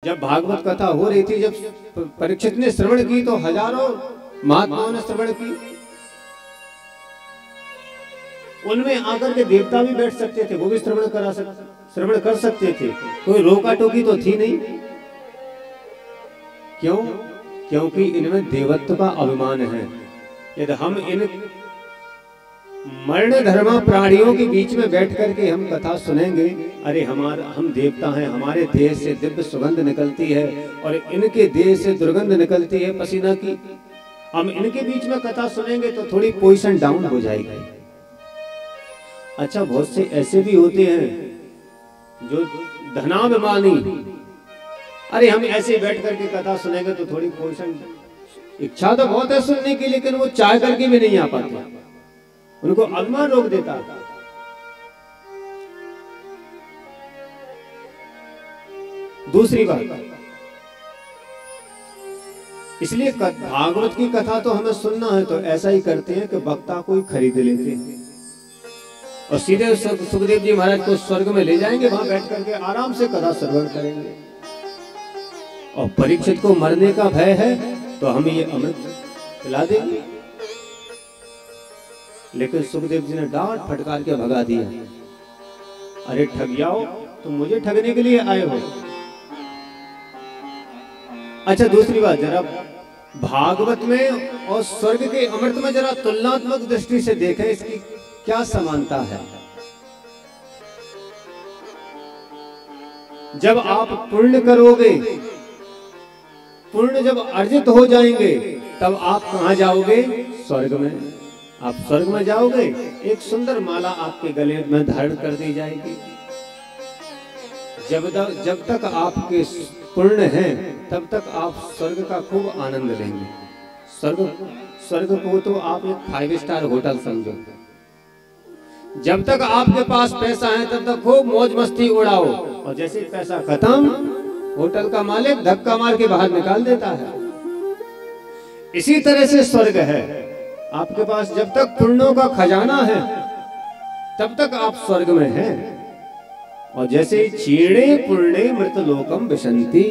जब भागवत कथा हो रही थी, जब परीक्षित ने श्रवण की तो हजारों महात्माओं ने श्रवण की। उनमें आकर के देवता भी बैठ सकते थे, वो भी श्रवण कर सकते थे, कोई रोका टोकी तो थी नहीं। क्यों? क्योंकि इनमें देवत्व का अभिमान है। यदि हम इन मरण धर्मा प्राणियों के बीच में बैठ करके हम कथा सुनेंगे, अरे हम देवता हैं, हमारे देह से दिव्य सुगंध निकलती है और इनके देह से दुर्गंध निकलती है पसीना की, हम इनके बीच में कथा सुनेंगे तो थोड़ी पोजीशन डाउन हो जाएगी। अच्छा, बहुत से ऐसे भी होते हैं जो धनाभिमानी, अरे हम ऐसे बैठ करके कथा सुनेंगे तो थोड़ी पोजीशन, इच्छा तो बहुत है सुनने की, लेकिन वो चाह करके भी नहीं आ पाते, उनको अभिमान रोक देता। दूसरी बात, इसलिए भागवत की कथा तो हमें सुनना है तो ऐसा ही करते हैं कि वक्ता कोई खरीद लेते हैं और सीधे सुखदेव जी महाराज को स्वर्ग में ले जाएंगे, वहां बैठ करके आराम से कथा श्रवण करेंगे। और परीक्षित को मरने का भय है तो हम ये अमृत पिला देंगे, लेकिन सुखदेव जी ने डांट फटकार के भगा दिया। अरे ठगियाओ, तुम मुझे ठगने के लिए आए हो। अच्छा, दूसरी बात, जरा भागवत में और स्वर्ग के अमृत में जरा तुलनात्मक दृष्टि से देखें, इसकी क्या समानता है। जब आप पुण्य करोगे, पुण्य जब अर्जित हो जाएंगे, तब आप कहां जाओगे? स्वर्ग में। आप स्वर्ग में जाओगे, एक सुंदर माला आपके गले में धारण कर दी जाएगी। जब तक आपके पुण्य हैं, तब तक आप स्वर्ग का खूब आनंद लेंगे। स्वर्ग को तो आप एक 5 स्टार होटल समझो। जब तक आपके पास पैसा है तब तक खूब मौज मस्ती उड़ाओ, और जैसे पैसा खत्म, होटल का मालिक धक्का मार के बाहर निकाल देता है। इसी तरह से स्वर्ग है, आपके पास जब तक पुण्यों का खजाना है तब तक आप स्वर्ग में हैं। और जैसे क्षीणे पुण्य मृतलोकम विशन्ति,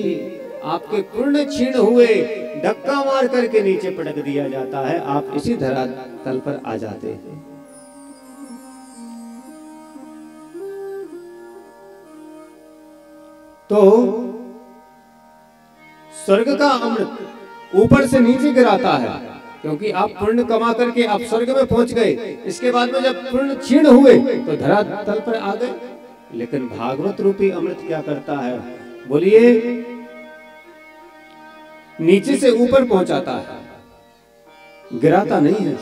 आपके पुण्य क्षीण हुए, धक्का मार करके नीचे पटक दिया जाता है, आप इसी धरातल पर आ जाते हैं। तो स्वर्ग का अमृत ऊपर से नीचे गिराता है, क्योंकि आप पुण्य कमा करके आप स्वर्ग में पहुंच गए। इसके बाद में जब पुण्य क्षीण हुए तो धरातल पर आ गए। लेकिन भागवत रूपी अमृत क्या करता है? बोलिए, नीचे से ऊपर पहुंचाता है, गिराता नहीं है,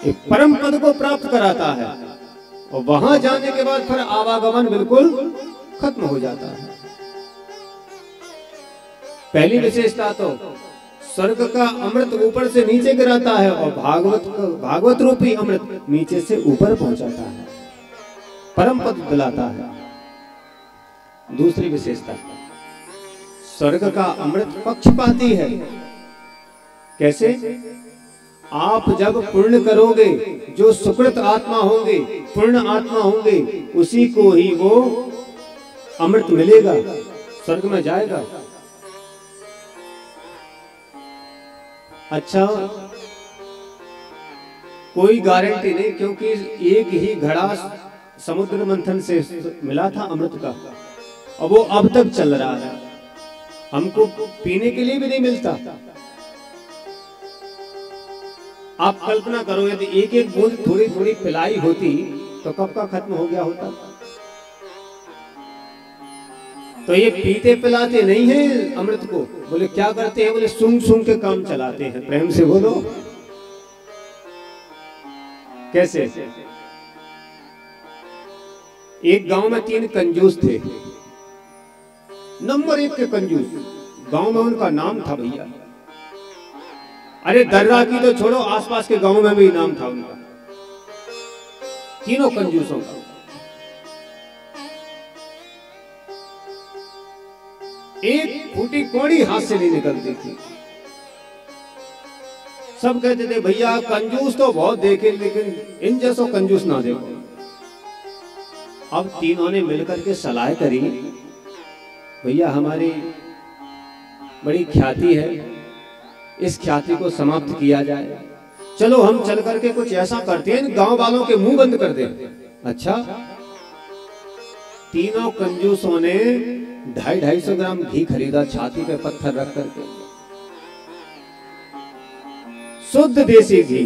एक परम पद को प्राप्त कराता है। और वहां जाने के बाद फिर आवागमन बिल्कुल खत्म हो जाता है। पहली विशेषता तो स्वर्ग का अमृत ऊपर से नीचे गिराता है और भागवत रूपी अमृत नीचे से ऊपर पहुंचाता है, परम पद दिलाता है। दूसरी विशेषता, स्वर्ग का अमृत पक्षपाती है। कैसे? आप जब पुण्य करोगे, जो सुकृत आत्मा होंगे, पूर्ण आत्मा होंगे, उसी को ही वो अमृत मिलेगा, स्वर्ग में जाएगा। अच्छा, कोई गारंटी नहीं, क्योंकि एक ही घड़ा समुद्र मंथन से मिला था अमृत का, और वो अब तक चल रहा है, हमको पीने के लिए भी नहीं मिलता। आप कल्पना करो, यदि एक एक बूंद थोड़ी थोड़ी पिलाई होती तो कब का खत्म हो गया होता। तो ये पीते पिलाते नहीं है अमृत को। बोले क्या करते हैं? बोले सूंघ सूंघ के काम चलाते हैं। प्रेम से बोलो, कैसे? एक गांव में 3 कंजूस थे, नंबर 1 के कंजूस। गांव में उनका नाम था भैया, अरे दर्रा की तो छोड़ो, आसपास के गांव में भी नाम था उनका, तीनों कंजूसों का। एक फूटी कौड़ी हाथ से नहीं निकलती थी। सब कहते थे भैया कंजूस तो बहुत देखे, लेकिन इन जैसो कंजूस ना देखो। अब तीनों ने मिलकर के सलाह करी, भैया हमारी बड़ी ख्याति है, इस ख्याति को समाप्त किया जाए। चलो हम चल करके कुछ ऐसा करते हैं, गांव वालों के मुंह बंद कर दें। अच्छा, तीनों कंजूसों ने 250-250 ग्राम घी खरीदा, छाती पे पत्थर रख करके, शुद्ध देसी घी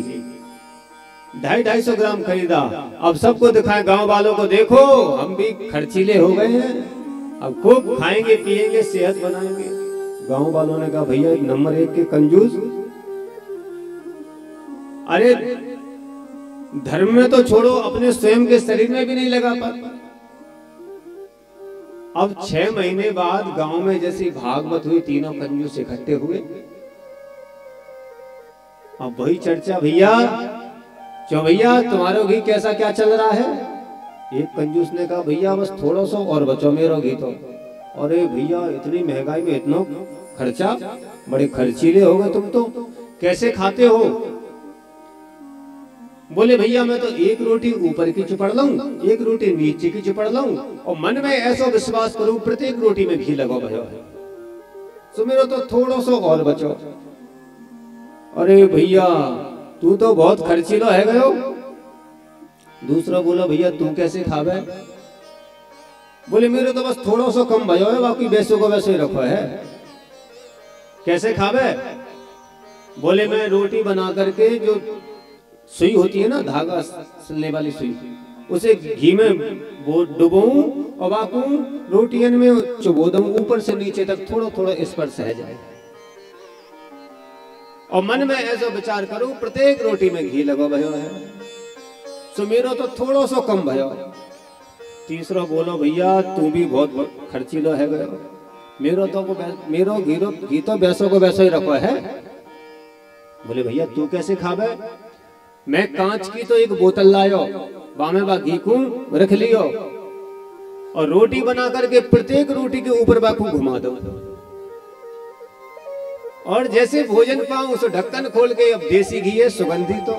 250-250 ग्राम खरीदा। अब सबको दिखाए, गांव वालों को, देखो हम भी खर्चीले हो गए हैं, अब खूब खाएंगे पिएंगे, सेहत बनाएंगे। गांव वालों ने कहा भैया नंबर 1 के कंजूस, अरे धर्म में तो छोड़ो, अपने स्वयं के शरीर में भी नहीं लगा पाता। अब 6 महीने बाद गांव में जैसी भागवत हुई, तीनों कंजूस इकट्ठे हुए। अब वही चर्चा, भैया क्यों भैया तुम्हारा घी कैसा क्या चल रहा है? एक कंजूस ने कहा भैया बस थोड़ा सा और बचो मेरा घी तो। अरे भैया इतनी महंगाई में इतना खर्चा, बड़े खर्चीले हो गए तुम तो, कैसे खाते हो? बोले भैया मैं तो एक रोटी ऊपर की चिपड़ लाऊं, एक रोटी नीचे की चिपड़ लाऊं, और मन में ऐसा विश्वास करूं प्रत्येक रोटी में घी लगाओ भैया, तो मेरा तो थोड़ा सा और बचो। अरे भैया तू तो बहुत खर्चीला है गयो। दूसरा बोला भैया तू कैसे खावे? बोले मेरे तो बस थोड़ा सा कम भयो है, बाकी वैसे को वैसे ही रखो है। कैसे खावे? बोले मैं रोटी बना करके, जो सुई होती है ना धागा सिलने वाली सुई, उसे घी में डुबोऊं और बाकू रोटियन में चुबो दूं, ऊपर से नीचे तक थोड़ा थोड़ा स्पर्श रह जाए, और मन में ऐसा विचार करूं प्रत्येक रोटी में घी लगा भयो है, तो मेरा तो थोड़ा सा कम भयो। तीसरा बोलो भैया तू भी बहुत खर्चीला है गयो, मेरो घी तो वैसो को वैसा ही रखो है। बोले भैया तू कैसे खावे? मैं कांच की तो एक बोतल लायो, बामे बा घी को रख लियो, और रोटी बना करके प्रत्येक रोटी के ऊपर बाकू घुमा दो, और जैसे भोजन पाऊं उसे ढक्कन खोल के, अब देसी घी है सुगंधित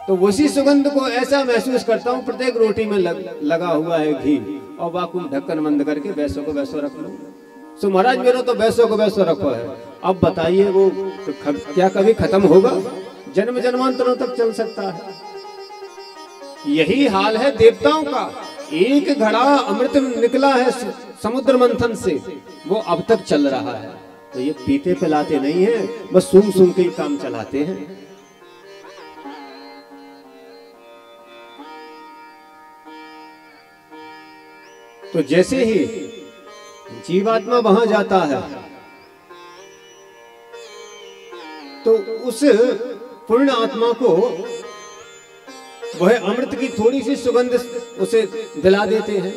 तो उसी सुगंध को ऐसा महसूस करता हूं प्रत्येक रोटी में लगा हुआ है घी, और बाकू ढक्कन बंद करके वैसो को वैसो रख लो। सो महाराज मेरा तो वैसो को वैसो रखो है। अब बताइए वो तो क्या कभी खत्म होगा? जन्म जन्मांतरों तक चल सकता है। यही हाल है देवताओं का। एक घड़ा अमृत निकला है समुद्र मंथन से, वो अब तक चल रहा है। तो ये पीते पिलाते नहीं है, बस सूंघ सूंघ के ही काम चलाते हैं। तो जैसे ही जीवात्मा वहां जाता है तो उस पूर्ण आत्मा को वह अमृत की थोड़ी सी सुगंध उसे दिला देते हैं,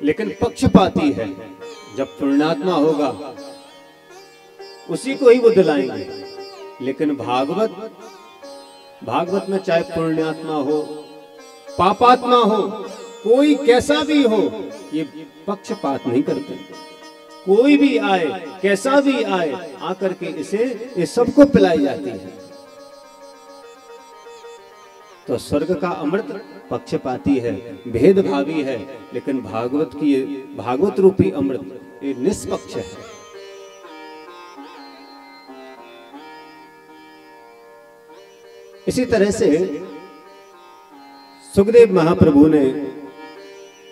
लेकिन पक्षपाती है। जब पूर्णात्मा होगा उसी को ही वो दिलाएंगे। लेकिन भागवत में चाहे पुण्यात्मा हो पापात्मा हो, कोई कैसा भी हो, ये पक्षपात नहीं करते। कोई भी आए कैसा भी आए, आकर के ये सबको पिलाई जाती है। तो स्वर्ग का अमृत पक्षपाती है, भेदभावी है, लेकिन भागवत रूपी अमृत ये निष्पक्ष है। इसी तरह से सुखदेव महाप्रभु ने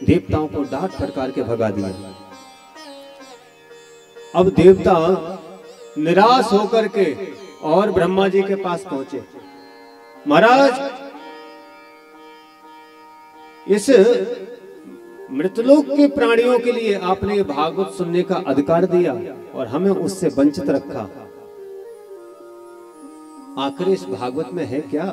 देवताओं को डांट फटकार के भगा दिया। अब देवता निराश होकर के और ब्रह्मा जी के पास पहुंचे। महाराज, इस मृतलोक के प्राणियों के लिए आपने भागवत सुनने का अधिकार दिया और हमें उससे वंचित रखा। आखिर इस भागवत में है क्या?